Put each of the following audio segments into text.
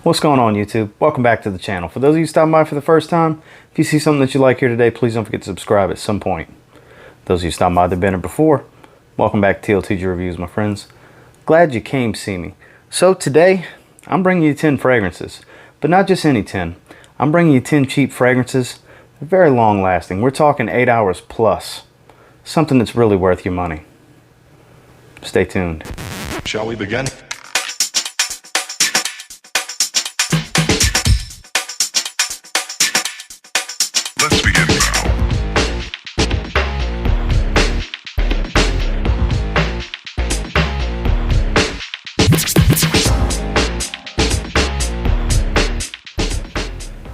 What's going on, YouTube? Welcome back to the channel. For those of you stopping by for the first time, if you see something that you like here today, please don't forget to subscribe at some point. Those of you stopping by that have been here before, welcome back to TLTG Reviews, my friends. Glad you came see me. So today, I'm bringing you 10 fragrances, but not just any 10. I'm bringing you 10 cheap fragrances. They're very long lasting. We're talking 8 hours plus. Something that's really worth your money. Stay tuned. Shall we begin? Let's begin now.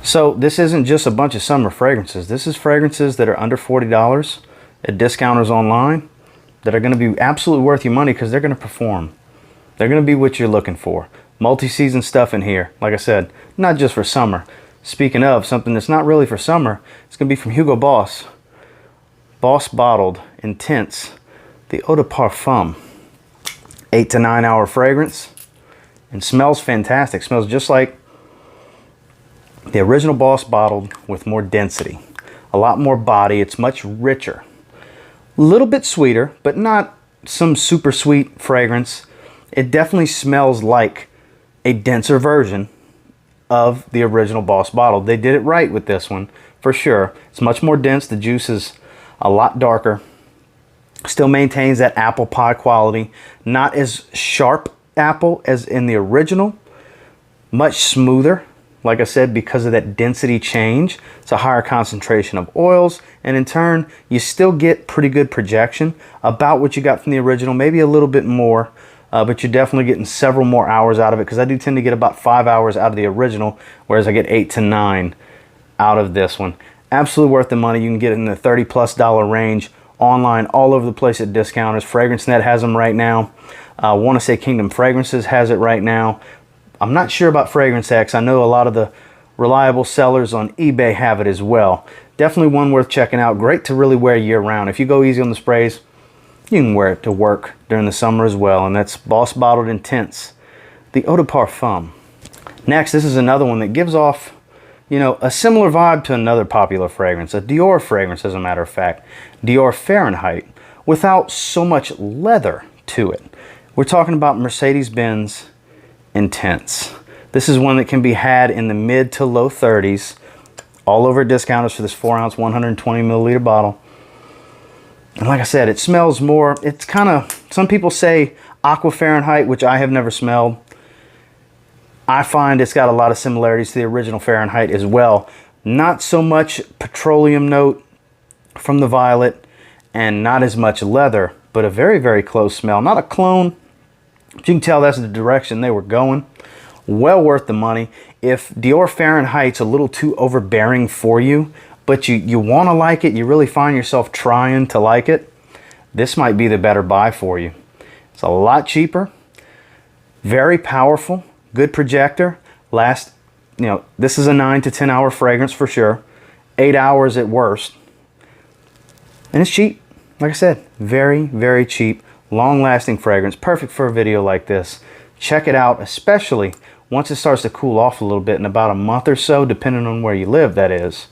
So this isn't just a bunch of summer fragrances. This is fragrances that are under $40 at discounters online that are going to be absolutely worth your money because they're going to perform. They're going to be what you're looking for. Multi-season stuff in here. Like I said, not just for summer. Speaking of something that's not really for summer, it's going to be from Hugo Boss. Boss Bottled Intense. The Eau de Parfum. 8 to 9 hour fragrance. And smells fantastic. Smells just like the original Boss Bottled with more density. A lot more body. It's much richer. A little bit sweeter, but not some super sweet fragrance. It definitely smells like a denser version of the original Boss Bottled. They did it right with this one, for sure. It's much more dense. The juice is a lot darker. Still maintains that apple pie quality. Not as sharp apple as in the original. Much smoother. Like I said, because of that density change, it's a higher concentration of oils, and in turn, you still get pretty good projection, about what you got from the original, maybe a little bit more, but you're definitely getting several more hours out of it, because I do tend to get about 5 hours out of the original, whereas I get 8 to 9 out of this one. Absolutely worth the money. You can get it in the $30+ range, online, all over the place at discounters. FragranceNet has them right now. I want to say Kingdom Fragrances has it right now. I'm not sure about Fragrance X. I know a lot of the reliable sellers on eBay have it as well. Definitely one worth checking out. Great to really wear year round. If you go easy on the sprays, you can wear it to work during the summer as well. And that's Boss Bottled Intense, the Eau de Parfum. Next, this is another one that gives off, you know, a similar vibe to another popular fragrance, a Dior fragrance as a matter of fact, Dior Fahrenheit, without so much leather to it. We're talking about Mercedes-Benz Intense. This is one that can be had in the mid to low 30s, all over discounters for this 4-ounce, 120 milliliter bottle. And like I said, it smells more, it's kind of, some people say Acqua Fahrenheit, which I have never smelled. I find it's got a lot of similarities to the original Fahrenheit as well. Not so much petroleum note from the violet, and not as much leather, but a very, very close smell. Not a clone, but you can tell that's the direction they were going. Well worth the money. If Dior Fahrenheit's a little too overbearing for you, but you want to like it, you really find yourself trying to like it, this might be the better buy for you. It's a lot cheaper, very powerful, good projector. Last, you know, this is a 9 to 10 hour fragrance for sure. 8 hours at worst. And it's cheap. Like I said, very, very cheap. Long-lasting fragrance, perfect for a video like this. Check it out, especially once it starts to cool off a little bit in about a month or so, depending on where you live, that is.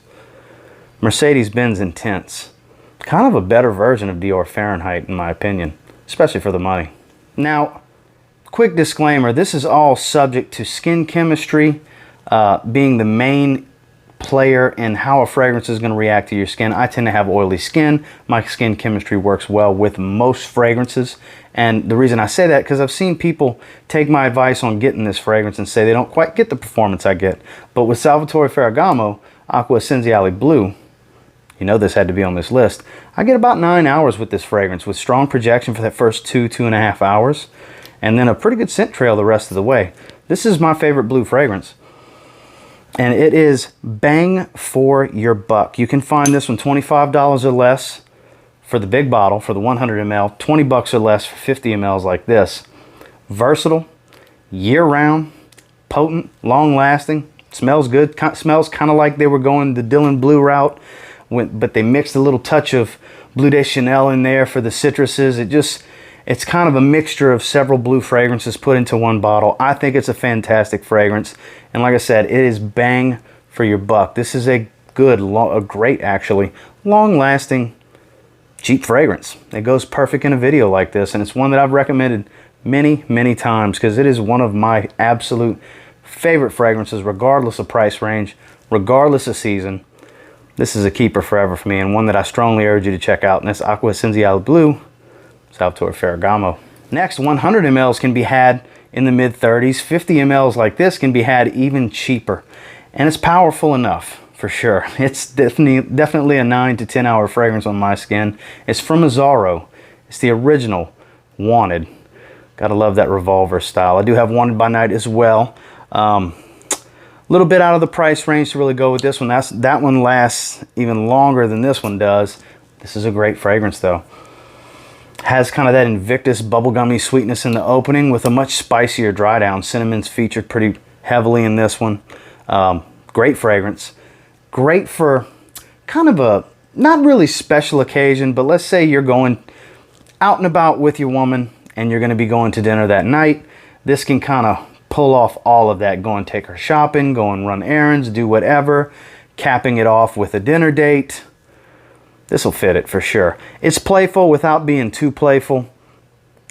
Mercedes-Benz Intense. Kind of a better version of Dior Fahrenheit, in my opinion, especially for the money. Now, quick disclaimer, this is all subject to skin chemistry being the main player in how a fragrance is going to react to your skin. I tend to have oily skin. My skin chemistry works well with most fragrances, and the reason I say that because I've seen people take my advice on getting this fragrance and say they don't quite get the performance I get. But with Salvatore Ferragamo Acqua Essenziale Blue, you know this had to be on this list, I get about 9 hours with this fragrance with strong projection for that first 2.5 hours, and then a pretty good scent trail the rest of the way. This is my favorite blue fragrance. And it is bang for your buck. You can find this one $25 or less for the big bottle, for the 100 ml, 20 bucks or less for 50 mls like this. Versatile, year-round, potent, long-lasting, smells good, smells kind of like they were going the Dylan Blue route, but they mixed a little touch of Bleu de Chanel in there for the citruses. It's kind of a mixture of several blue fragrances put into one bottle. I think it's a fantastic fragrance. And like I said, it is bang for your buck. This is a great actually, long-lasting, cheap fragrance. It goes perfect in a video like this, and it's one that I've recommended many, many times because it is one of my absolute favorite fragrances, regardless of price range, regardless of season. This is a keeper forever for me, and one that I strongly urge you to check out, and that's Acqua Essenziale Blue, Salvatore Ferragamo. Next, 100 mLs can be had in the mid-30s. 50 mLs like this can be had even cheaper, and it's powerful enough for sure. It's definitely a 9 to 10 hour fragrance on my skin. It's from Azzaro. It's the original Wanted. Gotta love that revolver style. I do have Wanted by Night as well. A little bit out of the price range to really go with this one. That one lasts even longer than this one does. This is a great fragrance though. Has kind of that Invictus bubblegummy sweetness in the opening with a much spicier dry down. Cinnamon's featured pretty heavily in this one. Great fragrance. Great for kind of a not really special occasion, but let's say you're going out and about with your woman and you're going to be going to dinner that night. This can kind of pull off all of that. Go and take her shopping, go and run errands, do whatever, capping it off with a dinner date. This will fit it for sure. It's playful without being too playful.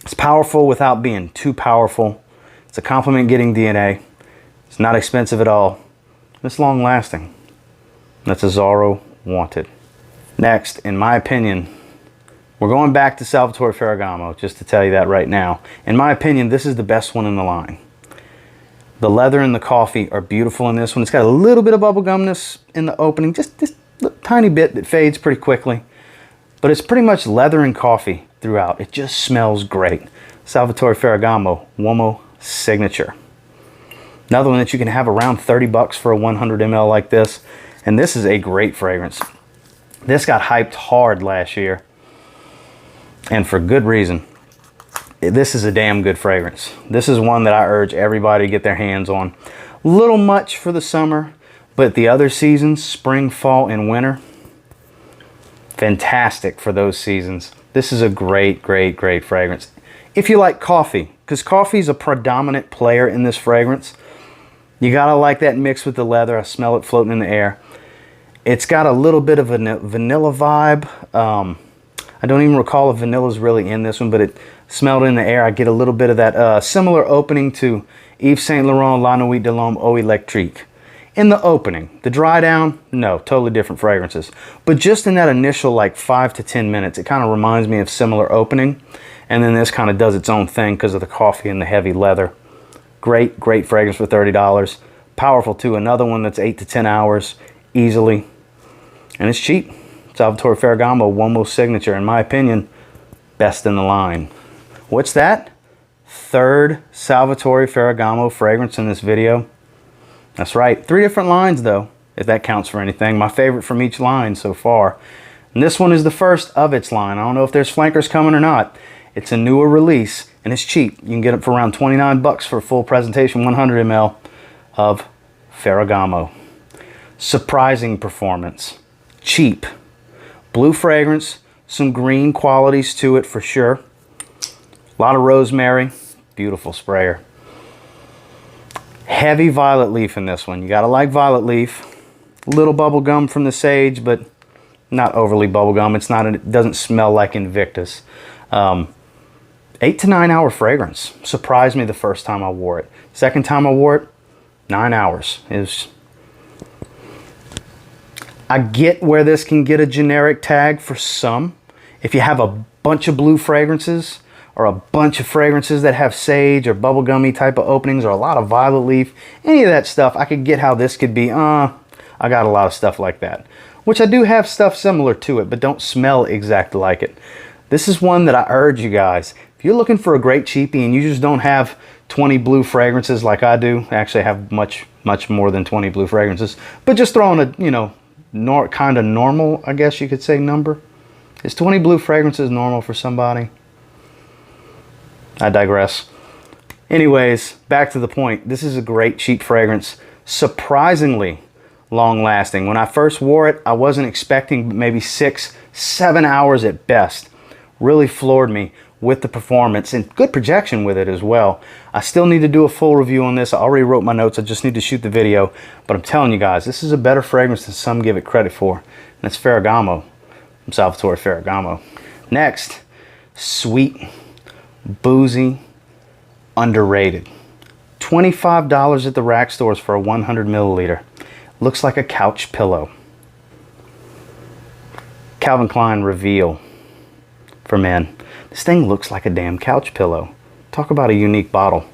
It's powerful without being too powerful. It's a compliment getting DNA. It's not expensive at all. It's long lasting. That's Azzaro Wanted. Next, in my opinion, we're going back to Salvatore Ferragamo, just to tell you that right now. In my opinion, this is the best one in the line. The leather and the coffee are beautiful in this one. It's got a little bit of bubblegumness in the opening, just this tiny bit that fades pretty quickly. But it's pretty much leather and coffee throughout. It just smells great. Salvatore Ferragamo, Uomo Signature. Another one that you can have around 30 bucks for a 100 ml like this. And this is a great fragrance. This got hyped hard last year. And for good reason. This is a damn good fragrance. This is one that I urge everybody to get their hands on. A little much for the summer, but the other seasons, spring, fall, and winter, fantastic for those seasons. This is a great, great, great fragrance. If you like coffee, because coffee is a predominant player in this fragrance, you gotta like that mix with the leather. I smell it floating in the air. It's got a little bit of a vanilla vibe. I don't even recall if vanilla's really in this one, but it smelled in the air. I get a little bit of that similar opening to Yves Saint Laurent La Nuit de l'Homme Eau Electrique. In the opening, the dry down, no, totally different fragrances. But just in that initial like 5 to 10 minutes, it kind of reminds me of similar opening. And then this kind of does its own thing because of the coffee and the heavy leather. Great, great fragrance for $30. Powerful too. Another one that's 8 to 10 hours easily. And it's cheap. Salvatore Ferragamo, Uomo Signature. In my opinion, best in the line. What's that? Third Salvatore Ferragamo fragrance in this video. That's right. 3 different lines though, if that counts for anything. My favorite from each line so far. And this one is the first of its line. I don't know if there's flankers coming or not. It's a newer release and it's cheap. You can get it for around 29 bucks for a full presentation, 100 ml of Ferragamo. Surprising performance. Cheap. Blue fragrance. Some green qualities to it for sure. A lot of rosemary. Beautiful sprayer. Heavy violet leaf in this one. You gotta like violet leaf. Little bubble gum from the sage, but not overly bubble gum. It doesn't smell like Invictus. 8 to 9 hour fragrance. Surprised me the first time I wore it. Second time I wore it, 9 hours. I get where this can get a generic tag for some. If you have a bunch of blue fragrances or a bunch of fragrances that have sage or bubblegummy type of openings or a lot of violet leaf, any of that stuff, I could get how this could be, I got a lot of stuff like that. Which I do have stuff similar to it, but don't smell exactly like it. This is one that I urge you guys, if you're looking for a great cheapie and you just don't have 20 blue fragrances like I do, actually I have much, much more than 20 blue fragrances, but just throwing a, kind of normal, I guess you could say, number. Is 20 blue fragrances normal for somebody? I digress. Anyways, back to the point. This is a great cheap fragrance. Surprisingly long lasting. When I first wore it, I wasn't expecting maybe 6, 7 hours at best. Really floored me. with the performance and good projection with it as well. I still need to do a full review on this. I already wrote my notes. I just need to shoot the video. But I'm telling you guys, this is a better fragrance than some give it credit for. And it's Ferragamo from Salvatore Ferragamo. Next, sweet, boozy, underrated. $25 at the rack stores for a 100 milliliter. Looks like a couch pillow. Calvin Klein Reveal for men. This thing looks like a damn couch pillow. Talk about a unique bottle.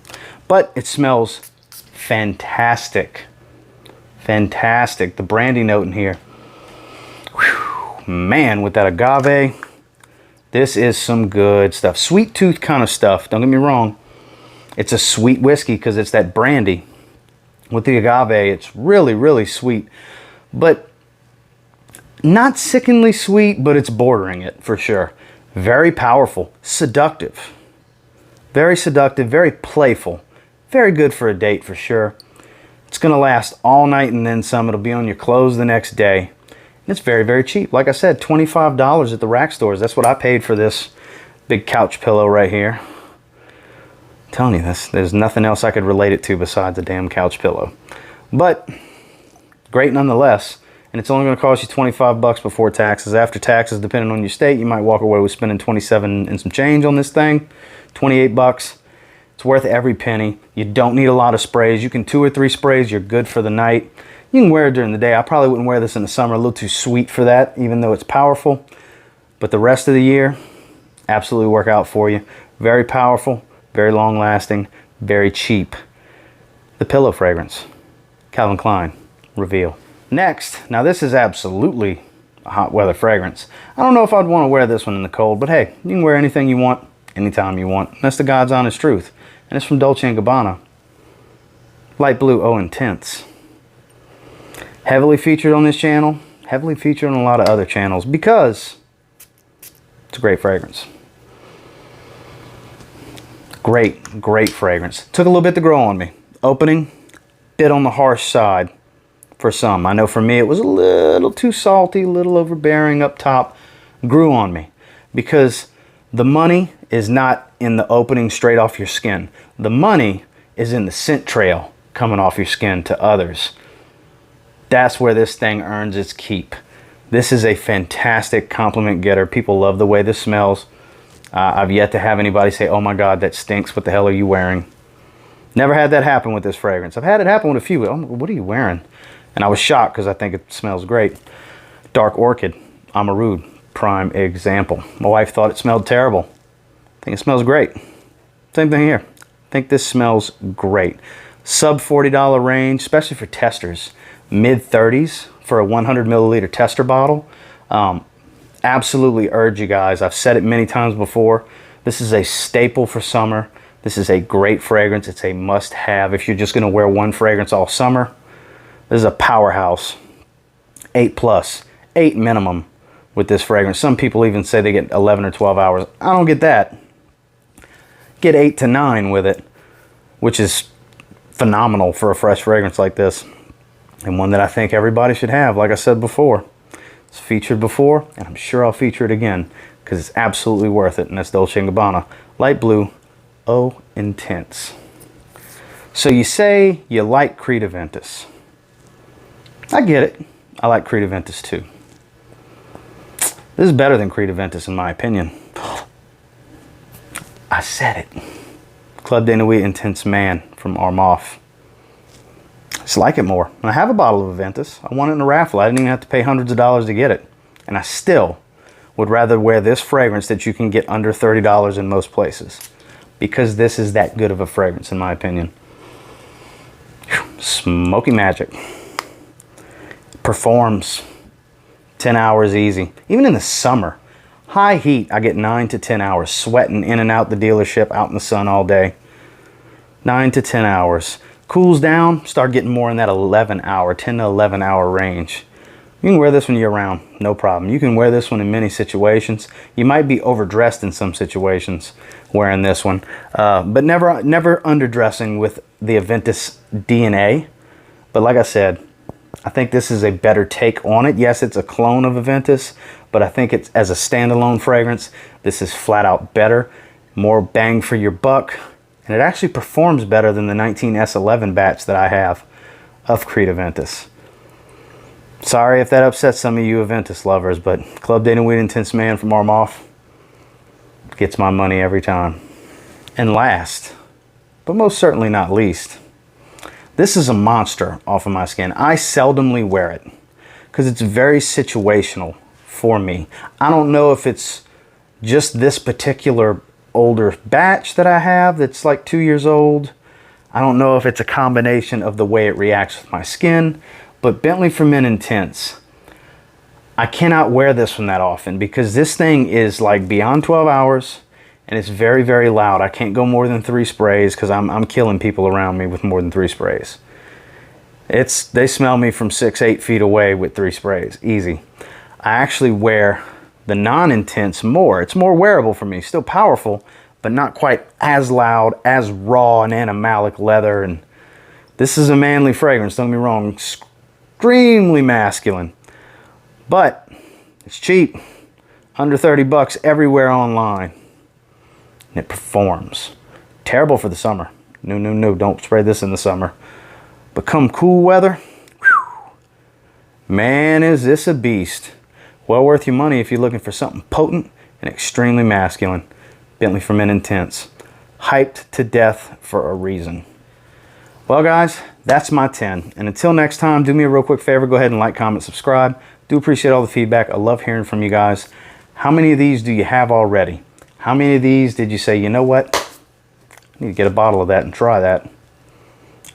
But it smells fantastic. Fantastic. The brandy note in here. Whew, man, with that agave, this is some good stuff. Sweet tooth kind of stuff. Don't get me wrong. It's a sweet whiskey because it's that brandy. With the agave, it's really, really sweet. But not sickeningly sweet, but it's bordering it for sure. Very powerful, seductive, very playful, very good for a date for sure. It's gonna last all night and then some. It'll be on your clothes the next day. And it's very, very cheap. Like I said, $25 at the rack stores. That's what I paid for this big couch pillow right here. I'm telling you this, there's nothing else I could relate it to besides a damn couch pillow. But great nonetheless. And it's only going to cost you 25 bucks before taxes. After taxes, depending on your state, you might walk away with spending 27 and some change on this thing. 28 bucks. It's worth every penny. You don't need a lot of sprays. You can 2 or 3 sprays. You're good for the night. You can wear it during the day. I probably wouldn't wear this in the summer. A little too sweet for that, even though it's powerful. But the rest of the year, absolutely work out for you. Very powerful, very long lasting, very cheap. The pillow fragrance. Calvin Klein Reveal. Next, now this is absolutely a hot weather fragrance. I don't know if I'd want to wear this one in the cold, but hey, you can wear anything you want, anytime you want. That's the God's honest truth. And it's from Dolce & Gabanna. Light Blue Oh Intense. Heavily featured on this channel, heavily featured on a lot of other channels because it's a great fragrance. Great, great fragrance. Took a little bit to grow on me. Opening, bit on the harsh side. For some. I know for me it was a little too salty, a little overbearing up top. Grew on me because the money is not in the opening straight off your skin. The money is in the scent trail coming off your skin to others. That's where this thing earns its keep. This is a fantastic compliment getter. People love the way this smells. I've yet to have anybody say, oh my God, that stinks. What the hell are you wearing? Never had that happen with this fragrance. I've had it happen with a few. Oh, what are you wearing? And I was shocked because I think it smells great. Dark Orchid, Amarud, prime example. My wife thought it smelled terrible. I think it smells great. Same thing here. I think this smells great. Sub $40 range, especially for testers. Mid 30s for a 100 milliliter tester bottle. Absolutely urge you guys. I've said it many times before. This is a staple for summer. This is a great fragrance. It's a must have if you're just going to wear one fragrance all summer. This is a powerhouse. 8+, 8 minimum with this fragrance. Some people even say they get 11 or 12 hours. I don't get that. Get 8 to 9 with it, which is phenomenal for a fresh fragrance like this. And one that I think everybody should have, like I said before. It's featured before, and I'm sure I'll feature it again because it's absolutely worth it, and that's Dolce & Gabbana. Light Blue, Oh Intense. So you say you like Creed Aventus. I get it. I like Creed Aventus too. This is better than Creed Aventus in my opinion. I said it. Club de Nuit Intense Man from Armaf. I just like it more. And I have a bottle of Aventus. I won it in a raffle. I didn't even have to pay hundreds of dollars to get it. And I still would rather wear this fragrance that you can get under $30 in most places. Because this is that good of a fragrance in my opinion. Whew. Smoky magic. Performs 10 hours easy. Even in the summer, high heat, I get 9 to 10 hours sweating in and out the dealership, out in the sun all day. 9 to 10 hours. Cools down, start getting more in that 10 to 11 hour range. You can wear this one year round, no problem. You can wear this one in many situations. You might be overdressed in some situations wearing this one, but never underdressing with the Aventus DNA. But like I said, I think this is a better take on it. Yes, it's a clone of Aventus, but I think it's as a standalone fragrance, this is flat out better. more bang for your buck, and it actually performs better than the 19S11 batch that I have of Creed Aventus. Sorry if that upsets some of you Aventus lovers, but Club de Nuit Intense man from Armaf gets my money every time. And last, but most certainly not least, this is a monster off of my skin. I seldomly wear it because it's very situational for me. I don't know if it's just this particular older batch that I have that's like 2 years old. I don't know if it's a combination of the way it reacts with my skin, but Bentley For Men Intense, I cannot wear this one that often because this thing is like beyond 12 hours and it's very, very loud. I can't go more than 3 sprays because I'm killing people around me with more than 3 sprays. They smell me from 6-8 feet away with 3 sprays, easy. I actually wear the non-intense more. It's more wearable for me, still powerful, but not quite as loud, as raw and animalic leather. And this is a manly fragrance, don't get me wrong, extremely masculine, but it's cheap, under 30 bucks everywhere online, and it performs. Terrible for the summer. No, no, no, don't spray this in the summer. But come cool weather, whew, man, is this a beast. Well worth your money if you're looking for something potent and extremely masculine. Bentley For Men Intense. Hyped to death for a reason. Well guys, that's my 10. And until next time, do me a real quick favor. Go ahead and like, comment, subscribe. Do appreciate all the feedback. I love hearing from you guys. How many of these do you have already? How many of these did you say, you know what? I need to get a bottle of that and try that.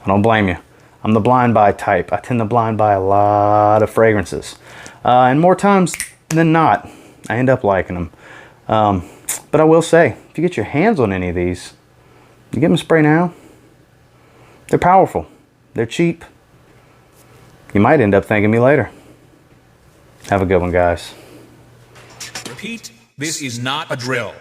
I don't blame you. I'm the blind buy type. I tend to blind buy a lot of fragrances. And more times than not, I end up liking them. But I will say, if you get your hands on any of these, you get them a spray now. They're powerful. They're cheap. You might end up thanking me later. Have a good one, guys. Repeat, this is not a drill.